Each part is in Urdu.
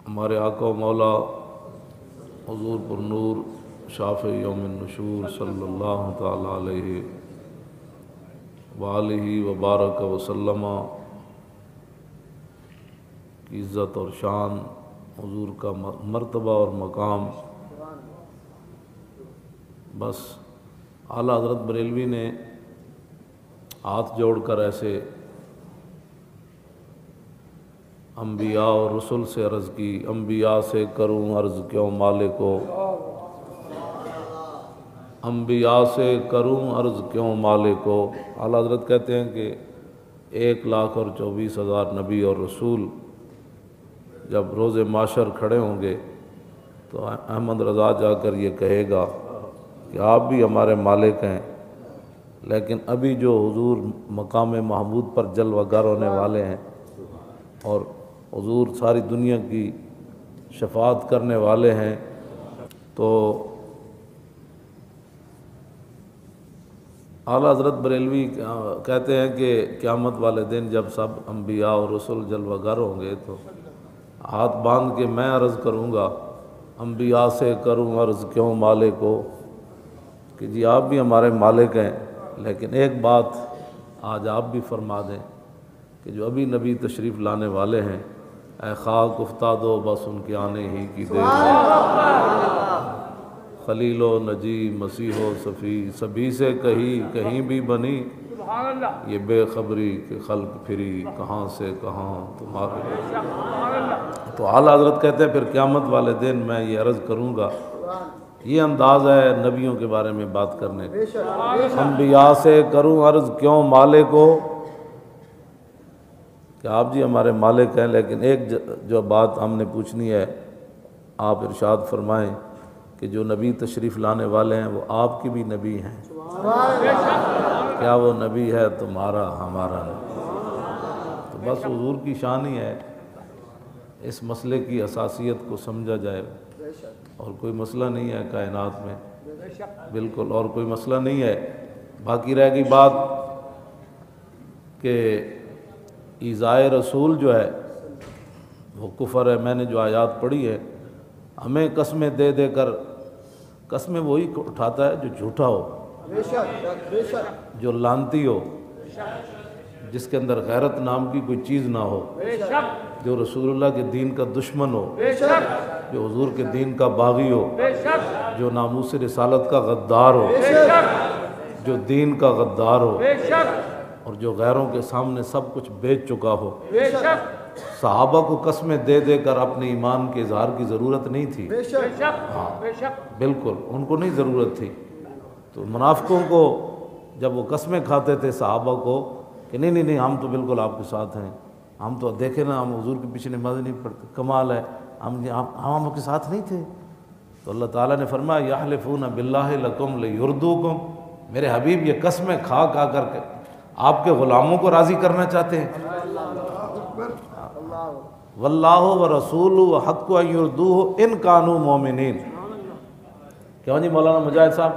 ہمارے آقا و مولا حضور پر نور شافع یوم النشور صلی اللہ تعالی علیہ وآلہ وبارک وسلم کی عزت اور شان، حضور کا مرتبہ اور مقام، بس اعلیٰ حضرت بریلوی نے ہاتھ جوڑ کر ایسے انبیاء اور رسل سے عرض کی، انبیاء سے کروں عرض کیوں مالکو، انبیاء سے کروں عرض کیوں مالکو۔ اعلیٰ حضرت کہتے ہیں کہ 1,24,000 نبی اور رسول جب روز معاشر کھڑے ہوں گے تو احمد رضا جا کر یہ کہے گا کہ آپ بھی ہمارے مالک ہیں، لیکن ابھی جو حضور مقام محمود پر جلوہ گر ہونے والے ہیں اور حضور ساری دنیا کی شفاعت کرنے والے ہیں، تو اعلیٰ حضرت بریلوی کہتے ہیں کہ قیامت والے دن جب سب انبیاء اور رسول جلوہ گر ہوں گے تو ہاتھ باندھ کے میں عرض کروں گا، انبیاء سے کروں عرض کیوں مالکو، کہ جی آپ بھی ہمارے مالک ہیں، لیکن ایک بات آج آپ بھی فرما دیں کہ جو ابھی نبی تشریف لانے والے ہیں، اے خاک افتاد و بس ان کے آنے ہی کی دیر ہے، خلیل و نجی مسیح و صفی سبھی سے کہیں بھی بنی، یہ بے خبری کہ خلق پھری کہاں سے کہاں تمہارے۔ تو اعلیٰ حضرت کہتے ہیں پھر قیامت والے دن میں یہ عرض کروں گا، یہ انداز ہے نبیوں کے بارے میں بات کرنے کا، انبیاء سے کروں عرض کیوں مالکو، کہ آپ جی ہمارے مالک ہیں، لیکن ایک جو بات ہم نے پوچھنی ہے، آپ ارشاد فرمائیں کہ جو نبی تشریف لانے والے ہیں وہ آپ کی بھی نبی ہیں، کیا وہ نبی ہے تمہارا ہمارا نبی؟ تو بس حضور کی شان ہی ہے، اس مسئلے کی اساسیت کو سمجھا جائے، اور کوئی مسئلہ نہیں ہے کائنات میں، بالکل اور کوئی مسئلہ نہیں ہے۔ باقی رہ گئی بات کہ ایذائے رسول جو ہے وہ کفر ہے۔ میں نے جو آیات پڑھی ہے، ہمیں قسمیں دے دے کر، قسمیں وہی اٹھاتا ہے جو جھوٹا ہو، جو لانتی ہو، جس کے اندر غیرت نام کی کوئی چیز نہ ہو، جو رسول اللہ کے دین کا دشمن ہو، جو حضور کے دین کا باغی ہو، جو ناموس رسالت کا غدار ہو، جو دین کا غدار ہو، اور جو غیروں کے سامنے سب کچھ بیچ چکا ہو۔ صحابہ کو قسمیں دے دے کر اپنے ایمان کے اظہار کی ضرورت نہیں تھی، ہاں بالکل ان کو نہیں ضرورت تھی۔ تو منافقوں کو جب وہ قسمیں کھاتے تھے صحابہ کو کہ نہیں نہیں نہیں ہم تو بالکل آپ کے ساتھ ہیں، ہم تو دیکھیں نا ہم حضور کے پیچھے نماز نہیں پڑھتے، کمال ہے، ہم آپ کے ساتھ نہیں تھے۔ تو اللہ تعالیٰ نے فرمایا یحلفون باللہ لکم لیردوکم، میرے حبیب یہ قسمیں کھا کھا کر کے آپ کے غلاموں کو راضی کرنا چاہتے ہیں۔ واللہ ورسولہ حق ان یردوہ ان کانوا مومنین، کیوں جی مولانا مجاہد صاحب،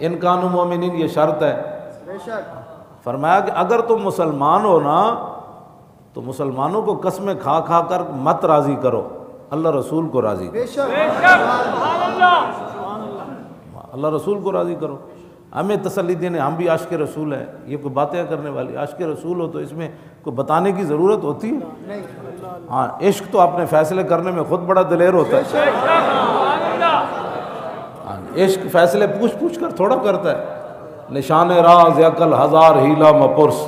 ان کانوا مومنین یہ شرط ہے۔ فرمایا کہ اگر تم مسلمان ہو نا تو مسلمانوں کو قسمیں کھا کھا کر مت راضی کرو، اللہ رسول کو راضی کرو، اللہ رسول کو راضی کرو۔ ہمیں تسلی دینے، ہم بھی عاشق رسول ہیں، یہ کوئی باتیں کرنے والی، عاشق رسول ہو تو اس میں کوئی بتانے کی ضرورت ہوتی ہے؟ ہاں عشق تو اپنے فیصلے کرنے میں خود بڑا دلیر ہوتا ہے، عشق فیصلے پوچھ پوچھ کر تھوڑا کرتا ہے۔ نشان راز عقل ہزار ہیلا مپرس،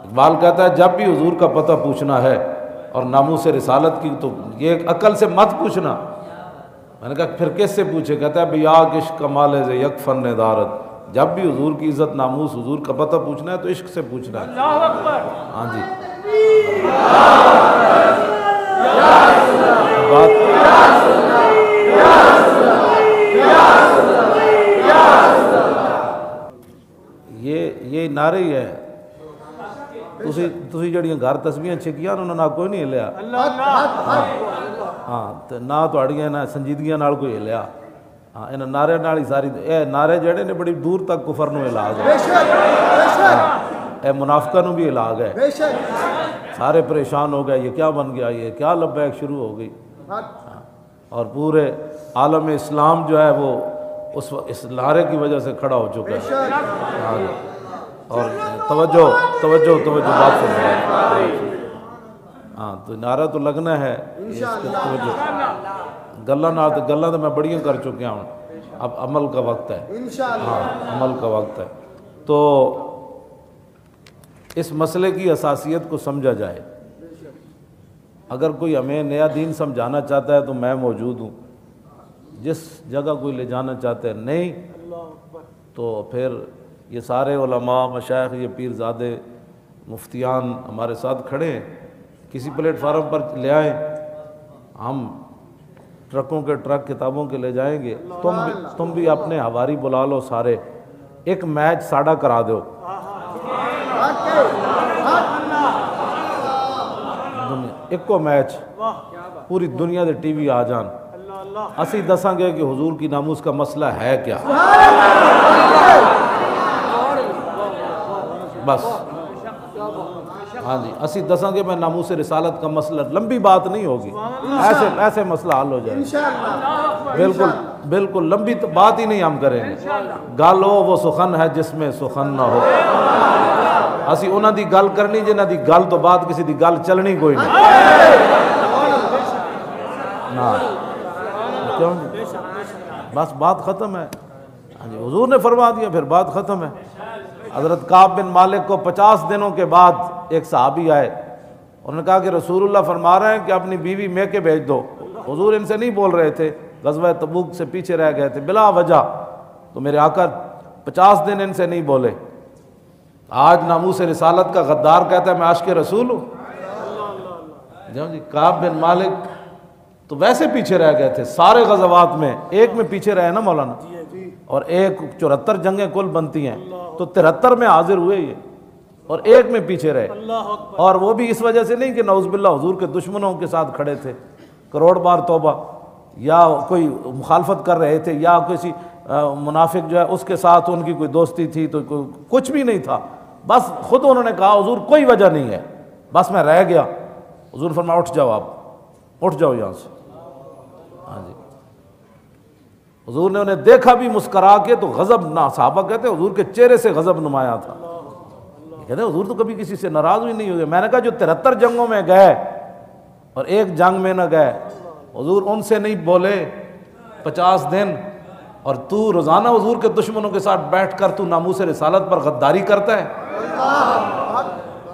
اقبال کہتا ہے جب بھی حضور کا پتہ پوچھنا ہے اور ناموس رسالت کی تو یہ عقل سے مت پوچھنا۔ میں نے کہا پھر کس سے پوچھے؟ کہتا ہے بیاق عشق کمال ز یک فن دارت، جب بھی حضور کی عزت ناموس حضور کا پتہ پوچھنا ہے تو عشق سے پوچھنا ہے۔ ہاں جی یہ نعرے ہی ہے۔ تسی جڑیاں گھر تسبیحاں چھکیاں انہوں نے کوئی نہیں ہلیا، ہاں تے نہ تہاڑیاں نہ سنجیدگیاں نال کوئی ہلیا، ہاں انہاں نعرے نال ہی ساری اے نعرے جڑے نے بڑی دور تک کفر نو علاج ہے، اے منافقاں نو بھی علاج ہے۔ سارے پریشان ہو گئے، یہ کیا بن گیا، یہ کیا لبیک شروع ہو گئی۔ اور پورے عالم اسلام جو ہے وہ اس نعرے کی وجہ سے کھڑا ہو چکا ہے. اور توجہ بات سے ہاں تو نعرہ تو لگنا ہے. گلاں تو میں بڑیاں کر چکیا ہوں, اب عمل کا وقت ہے. ہاں عمل کا وقت ہے. تو اس مسئلے کی حساسیت کو سمجھا جائے. اگر کوئی ہمیں نیا دین سمجھانا چاہتا ہے تو میں موجود ہوں. جس جگہ کوئی لے جانا چاہتا ہے نہیں تو پھر یہ سارے علماء مشائخ یہ پیر زادے مفتیان ہمارے ساتھ کھڑے ہیں, کسی پلیٹ فارم پر لے آئیں, ہم ٹرکوں کے ٹرک کتابوں کے لے جائیں گے. تم بھی اپنے ہواری بلا لو سارے, ایک میچ ساڑا کرا دو. ایک کو میچ پوری دنیا دے ٹی وی آ جان, اسی دساں گے کہ حضور کی ناموس کا مسئلہ ہے کیا. بس ہاں جی اسی دساں گے میں ناموس رسالت کا مسئلہ, لمبی بات نہیں ہوگی, ایسے مسئلہ حل ہو جائے. بالکل لمبی بات ہی نہیں ہم کریں گے. گل ہو وہ سخن ہے جس میں سخن نہ ہو. اسی انہاں دی گل کرنی جنہاں دی گل تو بعد کسی دی گل چلنی کوئی نہیں. کیوں جی بس بات ختم ہے. ہاں جی حضور نے فرما دیا پھر بات ختم ہے. حضرت کعب بن مالک کو 50 دنوں کے بعد ایک صحابی آئے, انہوں نے کہا کہ رسول اللہ فرما رہے ہیں کہ اپنی بیوی میکے بھیج دو. حضور ان سے نہیں بول رہے تھے, غزوہ تبوک سے پیچھے رہ گئے تھے بلا وجہ, تو میرے آقا 50 دن ان سے نہیں بولے. آج ناموس رسالت کا غدار کہتا ہے میں عاشق رسول ہوں. جی کعب بن مالک تو ویسے پیچھے رہ گئے تھے سارے غزوات میں, ایک میں پیچھے رہے نا مولانا, اور ایک 74 جنگیں کل بنتی ہیں تو 73 میں حاضر ہوئے یہ, اور ایک میں پیچھے رہے. اور وہ بھی اس وجہ سے نہیں کہ نعوذ باللہ حضور کے دشمنوں کے ساتھ کھڑے تھے, کروڑ بار توبہ, یا کوئی مخالفت کر رہے تھے, یا کسی منافق جو ہے اس کے ساتھ ان کی کوئی دوستی تھی, تو کچھ بھی نہیں تھا. بس خود انہوں نے کہا حضور کوئی وجہ نہیں ہے, بس میں رہ گیا. حضور فرمایا اٹھ جاؤ, آپ اٹھ جاؤ یہاں سے. ہاں جی حضور نے انہیں دیکھا بھی مسکرا کے تو غضب نہ, صحابہ کہتے حضور کے چہرے سے غضب نمایاں تھا. کہتے حضور تو کبھی کسی سے ناراض ہوئی نہیں ہوئے. میں نے کہا جو 73 جنگوں میں گئے اور ایک جنگ میں نہ گئے, حضور ان سے نہیں بولے 50 دن, اور تو روزانہ حضور کے دشمنوں کے ساتھ بیٹھ کر تو ناموس رسالت پر غداری کرتا ہے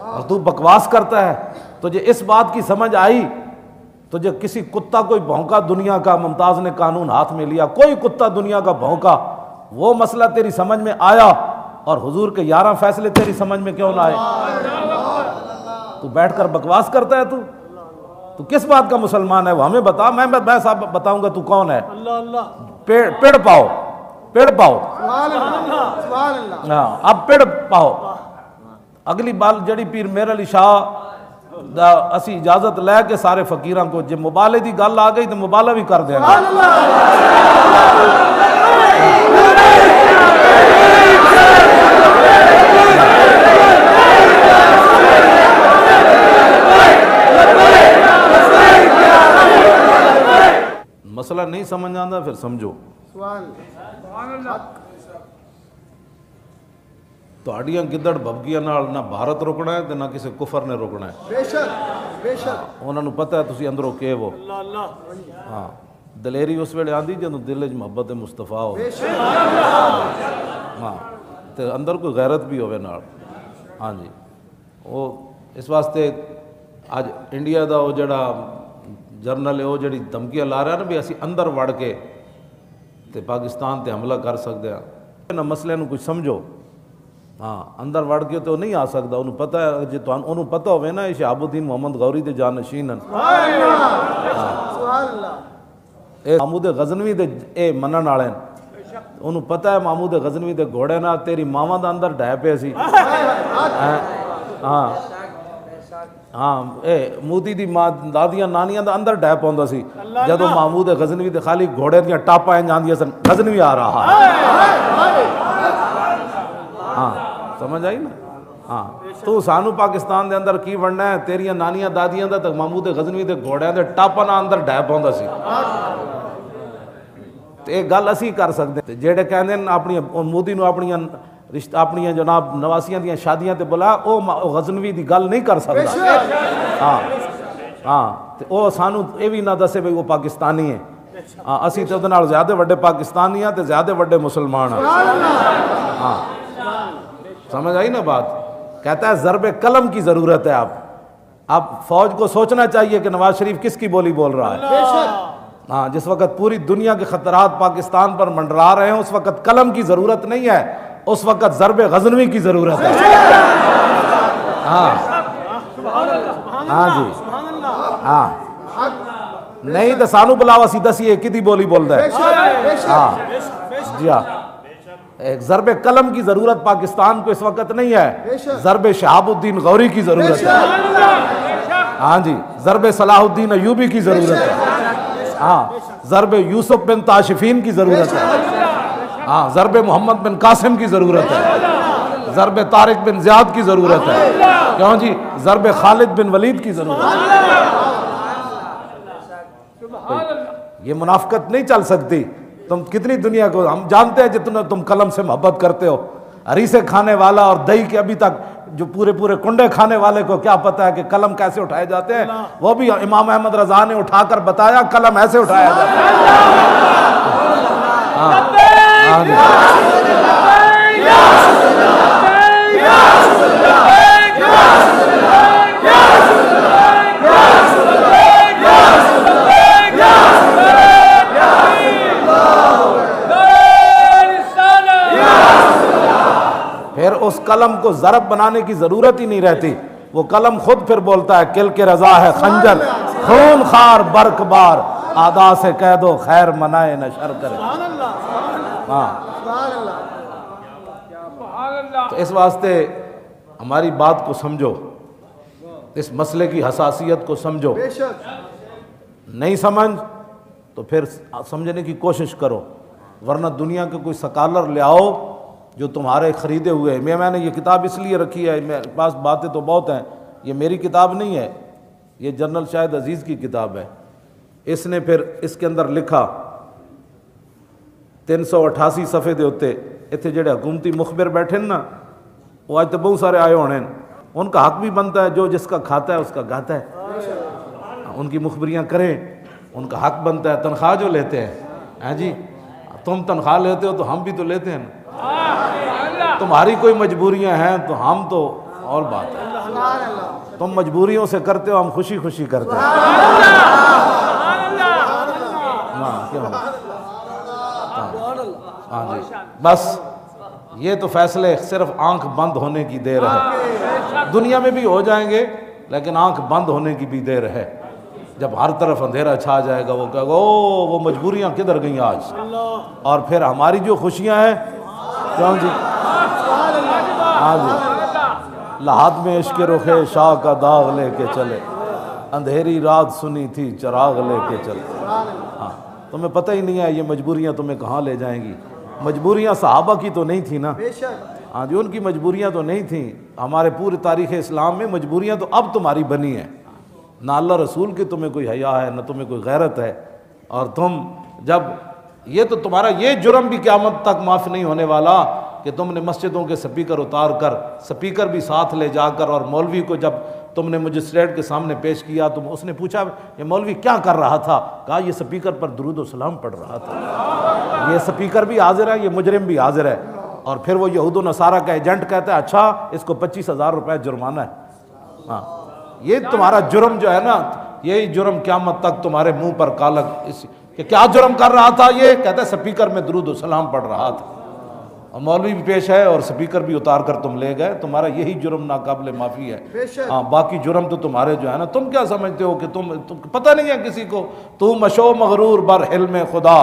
اور تو بکواس کرتا ہے. تجھے اس بات کی سمجھ آئی تو جو کسی کتا کوئی بھونکا دنیا کا, ممتاز نے قانون ہاتھ میں لیا, کوئی کتا دنیا کا بھونکا, وہ مسئلہ تیری سمجھ میں آیا, اور حضور کے 11 فیصلے تیری سمجھ میں کیوں نہ آئے؟ تو بیٹھ کر بکواس کرتا ہے. تو کس بات کا مسلمان ہے وہ ہمیں بتا. میں صاحب بتاؤں گا تو کون ہے. پیڑ پاؤ, پیڑ پاؤ. ہاں اب پیڑ پاؤ. اگلی بال جڑی پیر میر علی شاہ اسی اجازت لے کے سارے فقیراں کو, جب مبالے دی گل آ گئی تو مبالہ بھی کر دیں گے. مسئلہ نہیں سمجھ آتا پھر سمجھو. تہاڈیاں گدڑ بھبکیاں نال نہ بھارت رکنا ہے تے نہ کسی کفر نے رکنا ہے. بے شک بے شک انہاں نوں پتہ ہے تسی اندروں کہ وہ. ہاں دلیری اس ویلے آندی جدوں دل وچ محبت مصطفیٰ ہو. ہاں تے اندر کوئی غیرت بھی ہوے نال. ہاں جی وہ اس واسطے اج انڈیا دا وہ جڑا جرنل ہے وہ جڑی دھمکیاں لا رہا ہے نا بھی اسی اندر وڑ کے تے پاکستان تے حملہ کر سکتے ہیں. مسئلے نوں کچھ سمجھو. ہاں اندر وڑ کے تو نہیں آ سکتا. انہوں پتہ ہے جی انہوں پتہ ہوئے نا یہ شہاب الدین محمد غوری دے جانشین ہیں. اے محمود غزنوی دے اے منن والے ہیں. انہوں پتہ ہے محمود غزنوی دے گھوڑے نہ تیری ماواں دا اندر ڈھے پے سی. ہاں ہاں اے مودی دی ماں دادیاں نانیاں دا اندر ڈھے پوندا سی جدوں محمود غزنوی دے خالی گھوڑے دیاں ٹاپاں جاندیاں سن غزنوی آ رہا ہے. ہاں سمجھ آئی نا. ہاں تو سانو پاکستان دے اندر کی بننا ہے؟ تیریاں نانیاں دادیاں دا تک محمود غزنوی دے گھوڑیاں دے ٹاپا نہ اندر ڈھے پوندا سی تے ایک گل اسی کر سکتے ہیں جیڑے کہندے ہیں اپنی مودی نو اپنی رشتہ اپنی جناب نواسیاں دیاں شادیاں تے بلا او غزنوی دی گل نہیں کر سکدا ہاں ہاں تے او سانو اے وی نہ دسے بھئی وہ پاکستانی ہے ہاں اسی تے اودے نال زیادہ وڈے پاکستانی ہیں تے زیادہ وڈے مسلمان ہیں ہاں سمجھ آئی نا بات؟ کہتا ہے ضرب قلم کی ضرورت ہے اب فوج کو سوچنا چاہیے کہ نواز شریف کس کی بولی بول رہا ہے ہاں جس وقت پوری دنیا کے خطرات پاکستان پر منڈرا رہے ہیں اس وقت قلم کی ضرورت نہیں ہے، اس وقت ضرب غزنوی کی ضرورت ہے ہاں ہاں جی ہاں نہیں تو سانو بلاوا سی دسی کدی بولی بولتا ہے ہاں جی ہاں ایک ضرب قلم کی ضرورت پاکستان کو اس وقت نہیں ہے، ضرب شہاب الدین غوری کی ضرورت ہے ہاں جی، ضرب صلاح الدین ایوبی کی ضرورت ہے ہاں، ضرب یوسف بن تاشفین کی ضرورت ہے ہاں، ضرب محمد بن قاسم کی ضرورت ہے، ضرب طارق بن زیاد کی ضرورت ہے، کیوں جی ضرب خالد بن ولید کی ضرورت ہے۔ یہ منافقت نہیں چل سکتی۔ تم کتنی دنیا کو ہم جانتے ہیں جتنا تم قلم سے محبت کرتے ہو، ہریسے کھانے والا اور دہی کے ابھی تک جو پورے کنڈے کھانے والے کو کیا پتا ہے کہ قلم کیسے اٹھائے جاتے ہیں؟ وہ بھی امام احمد رضا نے اٹھا کر بتایا قلم ایسے اٹھایا جاتا پھر اس قلم کو ضرب بنانے کی ضرورت ہی نہیں رہتی، وہ قلم خود پھر بولتا ہے کل کے رضا ہے خنجر خون خار برق بار، آدا سے کہہ دو خیر منائے نہ شر کرے۔ ہاں تو اس واسطے ہماری بات کو سمجھو، اس مسئلے کی حساسیت کو سمجھو، نہیں سمجھ تو پھر سمجھنے کی کوشش کرو، ورنہ دنیا کے کوئی سکالر لے آؤ جو تمہارے خریدے ہوئے ہیں۔ میں نے یہ کتاب اس لیے رکھی ہے، میرے پاس باتیں تو بہت ہیں، یہ میری کتاب نہیں ہے، یہ جنرل شاہد عزیز کی کتاب ہے۔ اس نے پھر اس کے اندر لکھا 388 صفحے دے ہوتے اتنے جڑے حکومتی مخبر بیٹھے نا، وہ آج تو بہت سارے آئے ہونے، ان کا حق بھی بنتا ہے، جو جس کا کھاتا ہے اس کا گاتا ہے، ان کی مخبریاں کریں، ان کا حق بنتا ہے۔ تنخواہ جو لیتے ہیں، ہاں جی تم تنخواہ لیتے ہو تو ہم بھی تو لیتے ہیں نا، تمہاری کوئی مجبوریاں ہیں تو ہم تو اور بات ہے، تم مجبوریوں سے کرتے ہو، ہم خوشی خوشی کرتے ہیں۔ ہاں جی بس یہ تو فیصلے صرف آنکھ بند ہونے کی دیر ہے، دنیا میں بھی ہو جائیں گے لیکن آنکھ بند ہونے کی بھی دیر ہے۔ جب ہر طرف اندھیرا چھا جائے گا وہ کہے گا او وہ مجبوریاں کدھر گئیں آج، اور پھر ہماری جو خوشیاں ہیں کیوں جی ہاں جی لحد میں عشق رخ شاہ کا داغ لے کے چلے، اندھیری رات سنی تھی چراغ لے کے چلے۔ ہاں تمہیں پتہ ہی نہیں ہے یہ مجبوریاں تمہیں کہاں لے جائیں گی۔ مجبوریاں صحابہ کی تو نہیں تھی نا، ہاں جی ان کی مجبوریاں تو نہیں تھیں، ہمارے پورے تاریخ اسلام میں مجبوریاں تو اب تمہاری بنی ہیں، نہ اللہ رسول کی تمہیں کوئی حیا ہے نہ تمہیں کوئی غیرت ہے، اور تم جب یہ تو تمہارا یہ جرم بھی قیامت تک معاف نہیں ہونے والا کہ تم نے مسجدوں کے سپیکر اتار کر، سپیکر بھی ساتھ لے جا کر، اور مولوی کو جب تم نے مجسٹریٹ کے سامنے پیش کیا تو اس نے پوچھا یہ مولوی کیا کر رہا تھا؟ کہا یہ سپیکر پر درود و سلام پڑھ رہا تھا۔ یہ سپیکر بھی حاضر ہے، یہ مجرم بھی حاضر ہے، اور پھر وہ یہود و نصارہ کا ایجنٹ کہتا ہے اچھا اس کو 25,000 روپے جرمانہ ہے۔ ہاں یہ تمہارا جرم جو ہے نا، یہی جرم قیامت تک تمہارے منہ پر کالک کہ کیا جرم کر رہا تھا؟ یہ کہتا ہے سپیکر میں درود و سلام پڑھ رہا تھا، اور مولوی بھی پیش ہے اور سپیکر بھی اتار کر تم لے گئے، تمہارا یہی جرم ناقابل معافی ہے۔ ہاں باقی جرم تو تمہارے جو ہے نا، تم کیا سمجھتے ہو کہ تم پتہ نہیں ہے کسی کو، تو مشو مغرور بر حلم خدا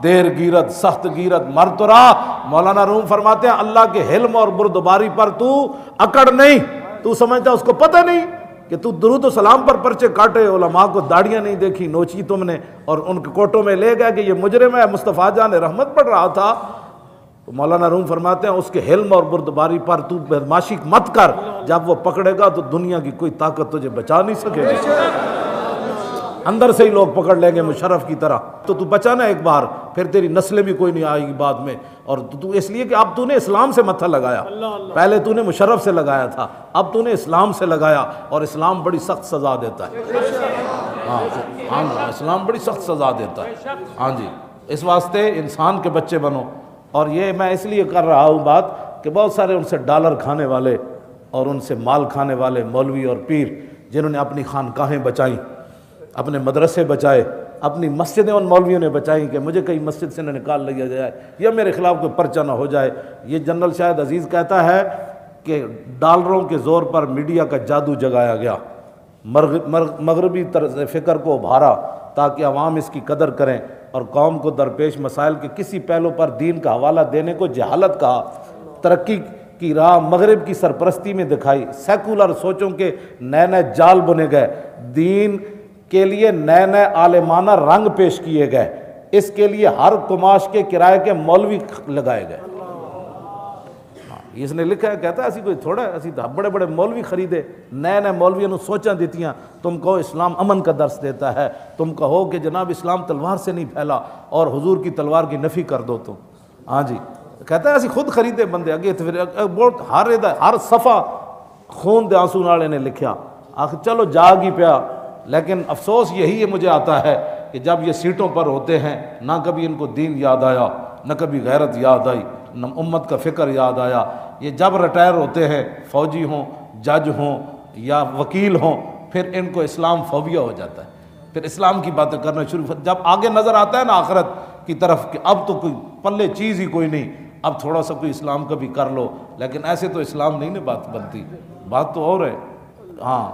دیر گیرت سخت گیرت مر تو رہا۔ مولانا روم فرماتے ہیں اللہ کے حلم اور بردباری پر تو اکڑ نہیں، تو سمجھتا اس کو پتہ نہیں کہ تو درود و سلام پر پرچے کاٹے، علماء کو داڑیاں نہیں دیکھی نوچی تم نے، اور ان کے کوٹوں میں لے گئے کہ یہ مجرم ہے۔ مصطفیٰ جان رحمت پڑھ رہا تھا، تو مولانا روم فرماتے ہیں اس کے حلم اور بردباری پر تو بدماشی مت کر، جب وہ پکڑے گا تو دنیا کی کوئی طاقت تجھے بچا نہیں سکے گی، اندر سے ہی لوگ پکڑ لیں گے مشرف کی طرح، تو بچا نا ایک بار، پھر تیری نسلیں بھی کوئی نہیں آئے گی بعد میں۔ اور تو اس لیے کہ اب تو نے اسلام سے متھا لگایا، پہلے تو نے مشرف سے لگایا تھا، اب تو نے اسلام سے لگایا، اور اسلام بڑی سخت سزا دیتا ہے۔ ہاں اسلام بڑی سخت سزا دیتا ہے۔ ہاں جی، اس واسطے انسان کے بچے بنو۔ اور یہ میں اس لیے کر رہا ہوں بات کہ بہت سارے ان سے ڈالر کھانے والے اور ان سے مال کھانے والے مولوی اور پیر، جنہوں نے اپنی خانقاہیں بچائیں، اپنے مدرسے بچائے، اپنی مسجدیں ان مولویوں نے بچائیں کہ مجھے کہیں مسجد سے نہ نکال لیا جائے یا میرے خلاف کوئی پرچہ نہ ہو جائے۔ یہ جنرل شاہد عزیز کہتا ہے کہ ڈالروں کے زور پر میڈیا کا جادو جگایا گیا، مغربی طرز فکر کو ابھارا تاکہ عوام اس کی قدر کریں، اور قوم کو درپیش مسائل کے کسی پہلو پر دین کا حوالہ دینے کو جہالت کہا۔ ترقی کی راہ مغرب کی سرپرستی میں دکھائی، سیکولر سوچوں کے نئے نئے جال بنے گئے، دین کے لیے نئے نئے عالمانہ رنگ پیش کیے گئے، اس کے لیے ہر قماش کے کرائے کے مولوی لگائے گئے۔ اس نے لکھا ہے، کہتا ہے اسی کوئی تھوڑا ہے، اسی بڑے بڑے مولوی خریدے، نئے نئے مولویوں نے سوچاں دیتیاں، تم کہو اسلام امن کا درس دیتا ہے، تم کہو کہ جناب اسلام تلوار سے نہیں پھیلا اور حضور کی تلوار کی نفی کر دو تم۔ ہاں جی، کہتا ہے اسی خود خریدے بندے اگے، بہت ہر صفحہ خون دے آنسو نالے نے لکھیا، آخر چلو جاگ ہی پیا۔ لیکن افسوس یہی ہے مجھے آتا ہے کہ جب یہ سیٹوں پر ہوتے ہیں، نہ کبھی ان کو دین یاد آیا، نہ کبھی غیرت یاد آئی، نہ امت کا فکر یاد آیا۔ یہ جب ریٹائر ہوتے ہیں، فوجی ہوں، جج ہوں یا وکیل ہوں، پھر ان کو اسلام فوبیا ہو جاتا ہے، پھر اسلام کی باتیں کرنا شروع۔ جب آگے نظر آتا ہے نا آخرت کی طرف کہ اب تو کوئی پلے چیز ہی کوئی نہیں، اب تھوڑا سا کوئی اسلام کا بھی کر لو، لیکن ایسے تو اسلام نہیں نا بات بنتی، بات تو اور ہے۔ ہاں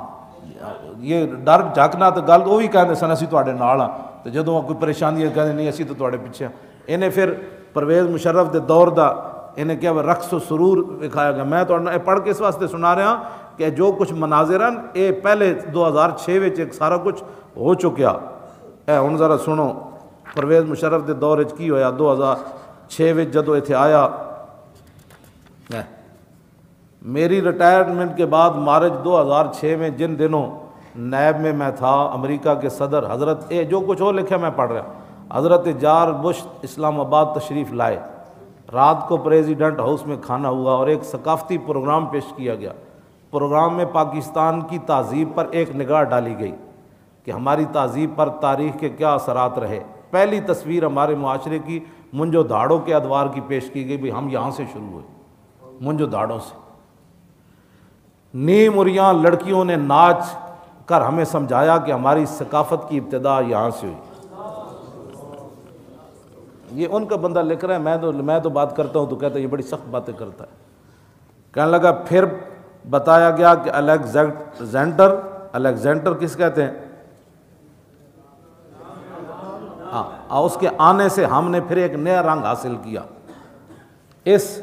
یہ ڈر جھاکنا تو گل وہ بھی کہتے سن اسی تواڈے نال ہاں، تو جدوں کوئی پریشانی ہے کہتے نہیں اسی تو تواڈے پیچھے ہاں۔ انہیں پھر پرویز مشرف دے دور دا انہیں کیا رقص و سرور دکھایا گیا۔ میں تواڈے پڑھ کے اس واسطے سنا رہا کہ جو کچھ مناظر ہیں یہ پہلے 2006 وچ ایک سارا کچھ ہو چکیا ہے۔ ہن ذرا سنو پرویز مشرف دے دور وچ کی ہویا۔ 2006 وچ جدوں ایتھے آیا، میری ریٹائرمنٹ کے بعد مارچ 2006 میں جن دنوں نیب میں میں تھا، امریکہ کے صدر حضرت جو کچھ ہو لکھا میں پڑھ رہا، حضرت جارج بش اسلام آباد تشریف لائے۔ رات کو پریزیڈنٹ ہاؤس میں کھانا ہوا اور ایک ثقافتی پروگرام پیش کیا گیا۔ پروگرام میں پاکستان کی تہذیب پر ایک نگاہ ڈالی گئی کہ ہماری تہذیب پر تاریخ کے کیا اثرات رہے۔ پہلی تصویر ہمارے معاشرے کی منجو دھاڑوں کے ادوار کی پیش کی گئی، بھی ہم یہاں سے شروع ہوئے، منجو دھاڑوں سے۔ نیم اریاں لڑکیوں نے ناچ کر ہمیں سمجھایا کہ ہماری ثقافت کی ابتدا یہاں سے ہوئی۔ یہ ان کا بندہ لکھ رہا ہے، میں تو بات کرتا ہوں تو کہتا ہے یہ بڑی سخت باتیں کرتا ہے۔ کہنے لگا پھر بتایا گیا کہ الیگزینڈر کس کہتے ہیں، ہاں، اس کے آنے سے ہم نے پھر ایک نیا رنگ حاصل کیا۔ اس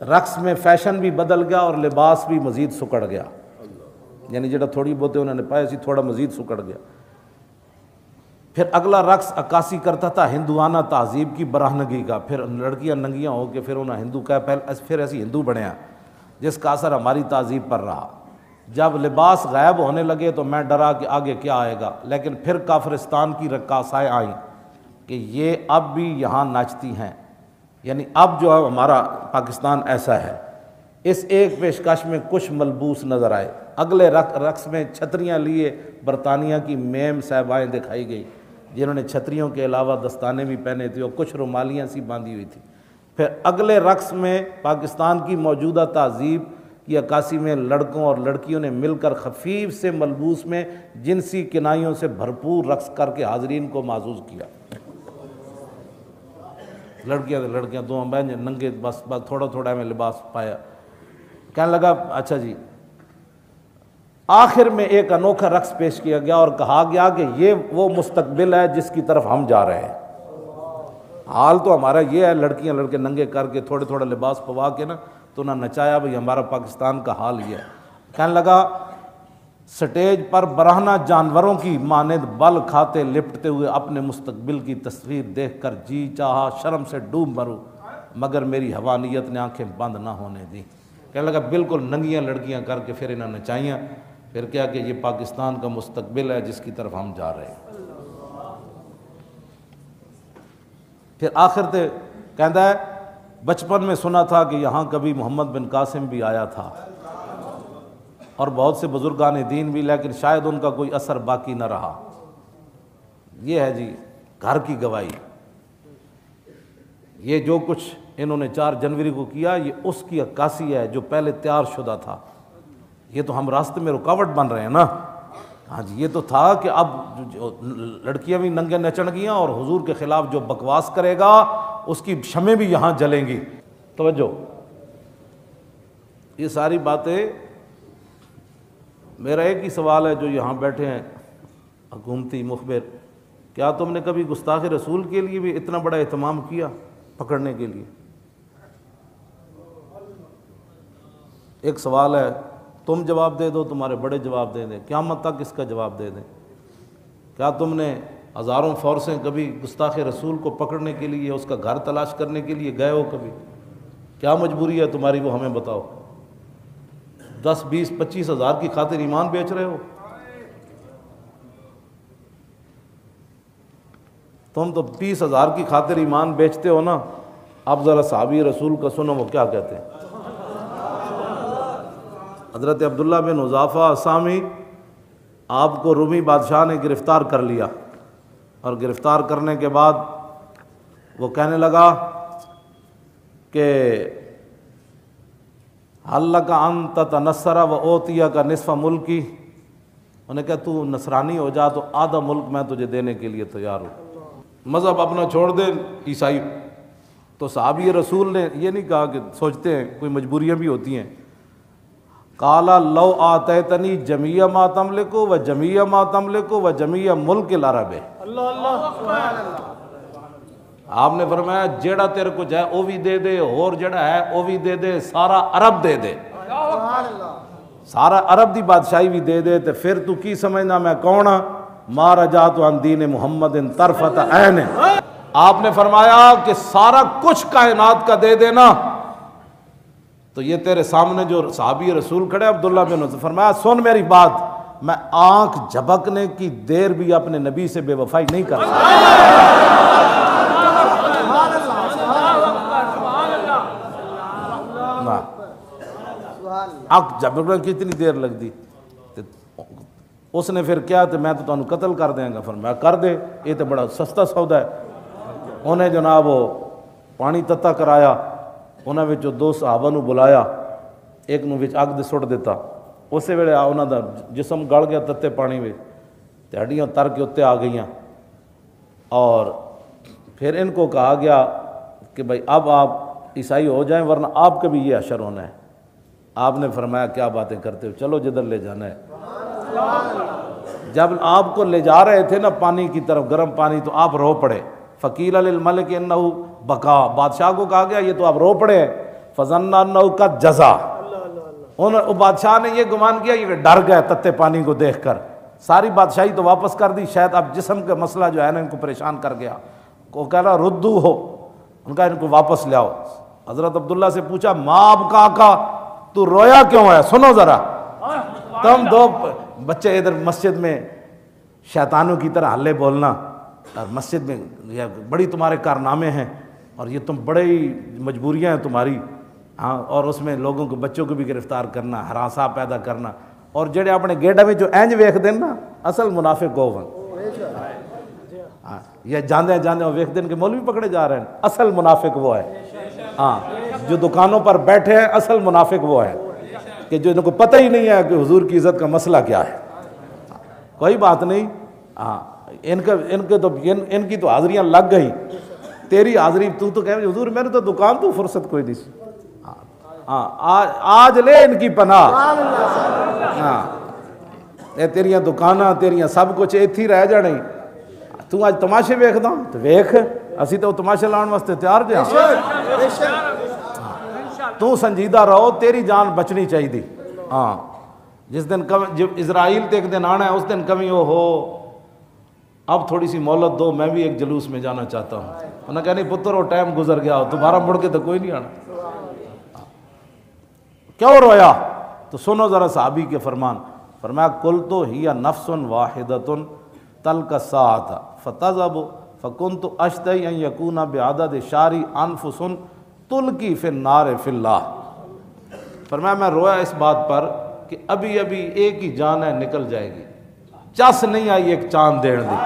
رقص میں فیشن بھی بدل گیا اور لباس بھی مزید سکڑ گیا، یعنی جڑا تھوڑی بہتے انہوں نے پایا سی تھوڑا مزید سکڑ گیا۔ پھر اگلا رقص عکاسی کرتا تھا ہندوانہ تہذیب کی برہنگی کا، پھر لڑکیاں ننگیاں ہو کے پھر انہیں ہندو کہا، پھر ایسی ہندو بنیا جس کا اثر ہماری تہذیب پر رہا۔ جب لباس غائب ہونے لگے تو میں ڈرا کہ آگے کیا آئے گا، لیکن پھر کافرستان کی رقاصائیں آئیں کہ یہ اب بھی یہاں ناچتی ہیں، یعنی اب جو ہے ہمارا پاکستان ایسا ہے۔ اس ایک پیشکش میں کچھ ملبوس نظر آئے۔ اگلے رقص میں چھتریاں لیے برطانیہ کی میم صاحبائیں دکھائی گئی، جنہوں نے چھتریوں کے علاوہ دستانے بھی پہنے تھے اور کچھ رومالیاں سی باندھی ہوئی تھی۔ پھر اگلے رقص میں پاکستان کی موجودہ تہذیب کی عکاسی میں لڑکوں اور لڑکیوں نے مل کر خفیف سے ملبوس میں جنسی کنائیوں سے بھرپور رقص کر کے حاضرین کو معزوز کیا۔ لڑکیاں دو بہن ننگے بس تھوڑا تھوڑا میں لباس پایا۔ کہنے لگا اچھا جی، آخر میں ایک انوکھا رقص پیش کیا گیا اور کہا گیا کہ یہ وہ مستقبل ہے جس کی طرف ہم جا رہے ہیں۔ حال تو ہمارا یہ ہے، لڑکیاں لڑکے ننگے کر کے تھوڑے تھوڑا لباس پوا کے نا تو نہ نچایا، بھئی ہمارا پاکستان کا حال یہ ہے۔ کہنے لگا سٹیج پر برہنہ جانوروں کی مانند بل کھاتے لپٹتے ہوئے اپنے مستقبل کی تصویر دیکھ کر جی چاہا شرم سے ڈوب مروں۔ مگر میری حوانیت نے آنکھیں بند نہ ہونے دیں. کہنے لگا بالکل ننگیاں لڑکیاں کر کے پھر انہوں نے نچائیاں. پھر کیا کہ یہ پاکستان کا مستقبل ہے جس کی طرف ہم جا رہے ہیں. پھر آخر تے کہندا ہے بچپن میں سنا تھا کہ یہاں کبھی محمد بن قاسم بھی آیا تھا اور بہت سے بزرگان دین بھی، لیکن شاید ان کا کوئی اثر باقی نہ رہا. یہ ہے جی گھر کی گواہی. یہ جو کچھ انہوں نے 4 جنوری کو کیا یہ اس کی عکاسی ہے جو پہلے تیار شدہ تھا. یہ تو ہم راستے میں رکاوٹ بن رہے ہیں نا. ہاں جی یہ تو تھا کہ اب جو لڑکیاں بھی ننگے نچن گیاں اور حضور کے خلاف جو بکواس کرے گا اس کی شمیں بھی یہاں جلیں گی. توجہ، یہ ساری باتیں. میرا ایک ہی سوال ہے جو یہاں بیٹھے ہیں حکومتی مخبر، کیا تم نے کبھی گستاخ رسول کے لیے بھی اتنا بڑا اہتمام کیا پکڑنے کے لیے؟ ایک سوال ہے، تم جواب دے دو، تمہارے بڑے جواب دے دیں، قیامت تک اس کا جواب دے دیں. کیا تم نے ہزاروں فورسیں کبھی گستاخ رسول کو پکڑنے کے لیے اس کا گھر تلاش کرنے کے لیے گئے ہو کبھی؟ کیا مجبوری ہے تمہاری وہ ہمیں بتاؤ. 10 20 25 ہزار کی خاطر ایمان بیچ رہے ہو تم تو 20 ہزار کی خاطر ایمان بیچتے ہو نا. اب ذرا صحابی رسول کا سنو وہ کیا کہتے ہیں. حضرت عبداللہ بن حذافہ اسامی آپ کو رومی بادشاہ نے گرفتار کر لیا اور گرفتار کرنے کے بعد وہ کہنے لگا کہ حل لک ان تتنصر و اوتیہ کا نصف ملکی. انہیں کہا تو نصرانی ہو جا تو آدھا ملک میں تجھے دینے کے لیے تیار ہوں. مذہب اپنا چھوڑ دے عیسائی. تو صحابی رسول نے یہ نہیں کہا کہ سوچتے ہیں کوئی مجبوریاں بھی ہوتی ہیں. قالا لو آتیتنی جمیع ما تملک و جمیع ما تملک و جمیع ملک العرب. آپ نے فرمایا جیڑا تیرے کچھ ہے وہ بھی دے دے اور جڑا ہے وہ بھی دے دے، سارا عرب دے دے، سارا عرب دی بادشاہی بھی دے دے. تو پھر تو کی سمجھنا میں کون ہاں؟ ما رجعت عن دین محمد طرفۃ عین. آپ نے فرمایا کہ سارا کچھ کائنات کا دے دینا. تو یہ تیرے سامنے جو صحابی رسول کھڑے عبداللہ بن حذافہ، فرمایا سن میری بات، میں آنکھ جھپکنے کی دیر بھی اپنے نبی سے بے وفائی نہیں کر سکتا. آنکھ جھپکنے کی اتنی دیر لگ دی. اس نے پھر کیا تو میں تو تمہیں قتل کر دیں گا. فرمایا کر دے، یہ تو بڑا سستا سودا ہے. انہیں جناب وہ پانی تتا کرایا، انہاں وچوں 2 صحابہ نو بلایا، ایک نو وچ اگ دے سٹ دیتا. اسی ویلے انہاں دا جسم گل گیا تتے پانی وچ، تے ہڈیاں تر کے اتنے آ گئیاں. اور پھر ان کو کہا گیا کہ بھائی اب آپ عیسائی ہو جائیں ورنہ آپ کا بھی یہ حشر ہونا ہے. آپ نے فرمایا کیا باتیں کرتے ہو، چلو جدھر لے جانا ہے. جب آپ کو لے جا رہے تھے نا پانی کی طرف، گرم پانی، تو آپ رو پڑے. فقیل للملک انہ بکا، بادشاہ کو کہا گیا یہ تو آپ رو پڑے ہیں. فظن انہ قد جزا، بادشاہ نے یہ گمان کیا یہ ڈر گئے تتے پانی کو دیکھ کر. ساری بادشاہی تو واپس کر دی، شاید اب جسم کا مسئلہ جو ہے نا ان کو پریشان کر گیا. وہ کہہ رہا ردو ہو، ان کا ان کو واپس لے آؤ. حضرت عبداللہ سے پوچھا ماں کا آقا تو رویا کیوں ہے؟ سنو ذرا، تم 2 بچے ادھر مسجد میں شیطانوں کی طرح ہلے بولنا، اور مسجد میں یہ بڑی تمہارے کارنامے ہیں اور یہ تم بڑے ہی مجبوریاں ہیں تمہاری. ہاں، اور اس میں لوگوں کو بچوں کو بھی گرفتار کرنا، ہراساں پیدا کرنا، اور جڑے اپنے گیڑا میں جو اینج ویکھ دین نا اصل منافق ہو ون. ہاں، یہ جاندے جاندے ویکھ دین کہ مولوی پکڑے جا رہے ہیں، اصل منافق وہ ہے. ہاں، جو دکانوں پر بیٹھے ہیں اصل منافق وہ ہے کہ جو ان کو پتہ ہی نہیں ہے کہ حضور کی عزت کا مسئلہ کیا ہے. کوئی بات نہیں. ہاں، ان کی تو حاضریاں لگ گئی. تیری حاضری تو کہہ حضور میرے تو دکان تو فرصت کوئی نہیں. ہاں، آج لے ان کی پناہ. ہاں، یہ تیریاں دکاناں تیریاں سب کچھ ایتھی رہ جانے. تو آج تماشے ویکھدا تو ویکھ، اسی تو تماشے لاؤن واسطے تیار جے. تو سنجیدہ رہو، تیری جان بچنی چاہیے. ہاں، جس دن جب اسرائیل تے ایک دن آنا ہے اس دن کمی ہو اب تھوڑی سی مہلت دو، میں بھی ایک جلوس میں جانا چاہتا ہوں. انہوں نے کہا نہیں پتر وہ ٹائم گزر گیا، دوبارہ مڑ کے تو کوئی نہیں آنا. کیوں رویا؟ تو سنو ذرا صحابی کے فرمان. فرمایا قلت ہی نفس واحدۃ تلک الساعۃ فتذهب فكنت اشتهي ان يكون بعدد شعر انفس تلقي في النار في اللہ. فرمایا میں رویا اس بات پر کہ ابھی ابھی ایک ہی جان ہے نکل جائے گی، چس نہیں آئی ایک چاند دین دی.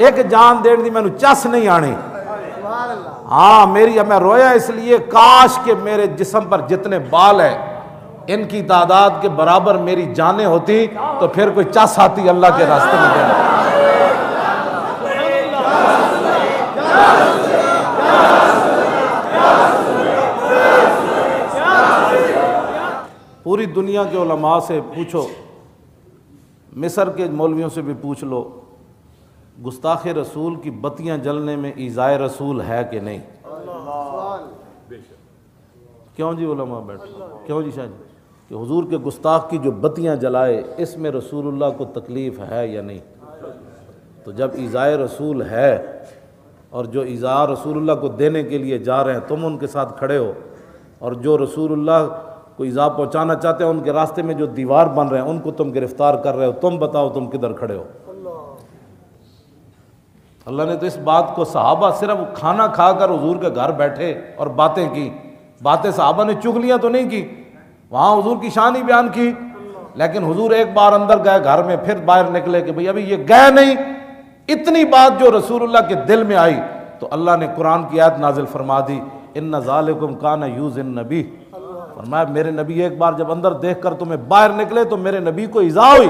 ایک جان دین دی مینوں چس نہیں آنی. ہاں میری میں رویا اس لیے کاش کہ میرے جسم پر جتنے بال ہیں ان کی تعداد کے برابر میری جانیں ہوتی تو پھر کوئی چس آتی اللہ کے راستے میں دینا. پوری دنیا کے علماء سے پوچھو، مصر کے مولویوں سے بھی پوچھ لو، گستاخ رسول کی بتیاں جلنے میں ایذائے رسول ہے کہ نہیں؟ کیوں جی علماء بیٹھے، کیوں جی شاہ جی کہ حضور کے گستاخ کی جو بتیاں جلائے اس میں رسول اللہ کو تکلیف ہے یا نہیں؟ تو جب ایذائے رسول ہے اور جو ایذا رسول اللہ کو دینے کے لیے جا رہے ہیں تم ان کے ساتھ کھڑے ہو، اور جو رسول اللہ کو ایذا پہنچانا چاہتے ہیں ان کے راستے میں جو دیوار بن رہے ہیں ان کو تم گرفتار کر رہے ہو، تم بتاؤ تم کدھر کھڑے ہو؟ اللہ نے تو اس بات کو صحابہ صرف کھانا کھا کر حضور کے گھر بیٹھے اور باتیں کی، باتیں صحابہ نے چغلیاں تو نہیں کی، وہاں حضور کی شان ہی بیان کی، لیکن حضور ایک بار اندر گئے گھر میں، پھر باہر نکلے کہ بھئی ابھی یہ گئے نہیں. اتنی بات جو رسول اللہ کے دل میں آئی تو اللہ نے قرآن کی آیت نازل فرما دی، ان ذالکم کان یؤذی النبی. فرمایا میرے نبی ایک بار جب اندر دیکھ کر تمہیں باہر نکلے تو میرے نبی کو ایذا ہوئی.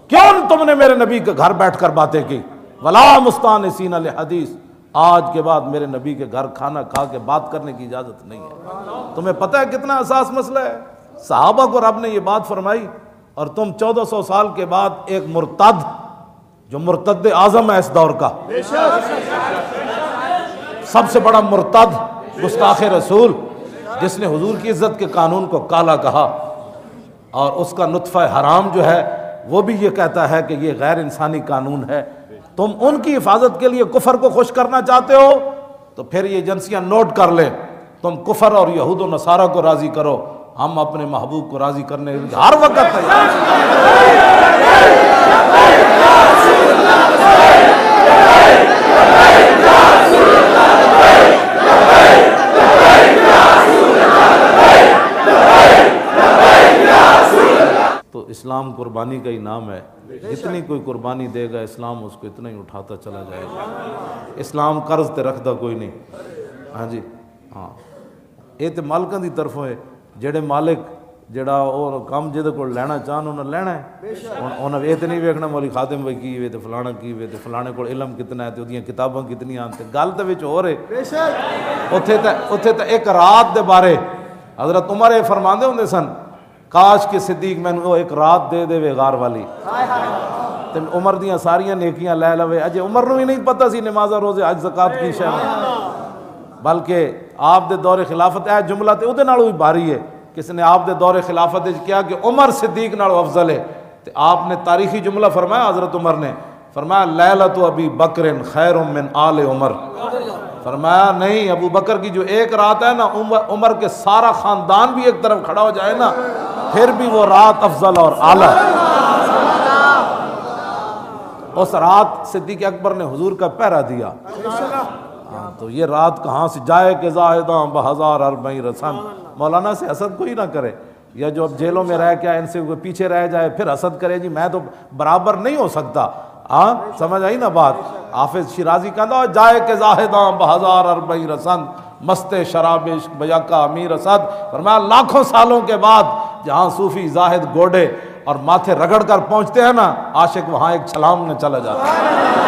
کیوں تم نے میرے نبی کے گھر بیٹھ کر باتیں کی؟ ولا مستانسین لحدیث. آج کے بعد میرے نبی کے گھر کھانا کھا کے بات کرنے کی اجازت نہیں ہے. تمہیں پتہ ہے کتنا اساس مسئلہ ہے؟ صحابہ کو رب نے یہ بات فرمائی اور تم 1400 سال کے بعد ایک مرتد جو مرتد اعظم ہے اس دور کا، سب سے بڑا مرتد گستاخ رسول جس نے حضور کی عزت کے قانون کو کالا کہا اور اس کا نطفہ حرام جو ہے وہ بھی یہ کہتا ہے کہ یہ غیر انسانی قانون ہے. تم ان کی حفاظت کے لیے کفر کو خوش کرنا چاہتے ہو تو پھر یہ ایجنسیاں نوٹ کر لیں، تم کفر اور یہود و نصارہ کو راضی کرو، ہم اپنے محبوب کو راضی کرنے ہر وقت تو اسلام قربانی کا ہی نام ہے. جتنی کوئی قربانی دے گا اسلام اس کو اتنا ہی اٹھاتا چلا جائے گا. اسلام قرض تے رکھدا کوئی نہیں. ہاں جی ہاں یہ تو مالکاں دی طرفوں ہے، جڑے مالک جڑا اور کام جہدے کول لینا چاہن انہاں لینا ہے. انہاں یہ تو نہیں ویکھنا مولی خادم بھائی کی وے تے فلانا کی وے تے فلانے کول علم کتنا ہے تے اودیاں کتاباں کتنی آن تے گل تے وچ ہو رہے. اوتھے تے ایک رات دے بارے حضرت عمر یہ فرماندے ہوندے سن کاش کہ صدیق مینوں ایک رات دے دے غار والی تے عمر دیاں ساریاں نیکیاں لے لوے. اجے عمر نوں ہی نہیں پتہ سی نماز روزے حج زکات کی شے، بلکہ آپ دے دور خلافت اے جملہ تے اودے نالوں بھی بھاری ہے. کس نے آپ دے دور خلافت کیا کہ عمر صدیق نالوں افضل ہے تے آپ نے تاریخی جملہ فرمایا، حضرت عمر نے فرمایا لیلۃ ابی بکر خیر من آل عمر. فرمایا نہیں، ابو بکر کی جو ایک رات ہے نا عمر کے سارا خاندان بھی ایک طرف کھڑا ہو جائے نا پھر بھی وہ رات افضل اور اعلیٰ. اس رات صدیق اکبر نے حضور کا پہرا دیا. تو یہ رات کہاں سے جائے کہ زاہداں بہزار اربعین رسن. مولانا سے حسد کوئی نہ کرے، یا جو اب جیلوں میں رہ کے ان سے پیچھے رہ جائے پھر حسد کرے جی میں تو برابر نہیں ہو سکتا. ہاں سمجھ آئی نا بات؟ حافظ شیرازی کہتا جائے کہ زاہداں بہزار اربعین رسن مست شراب عشق بیکا امیر اسد. فرمایا لاکھوں سالوں کے بعد جہاں صوفی زاہد گوڑے اور ماتھے رگڑ کر پہنچتے ہیں نا عاشق وہاں ایک چھلانگ میں چلا جاتا ہے.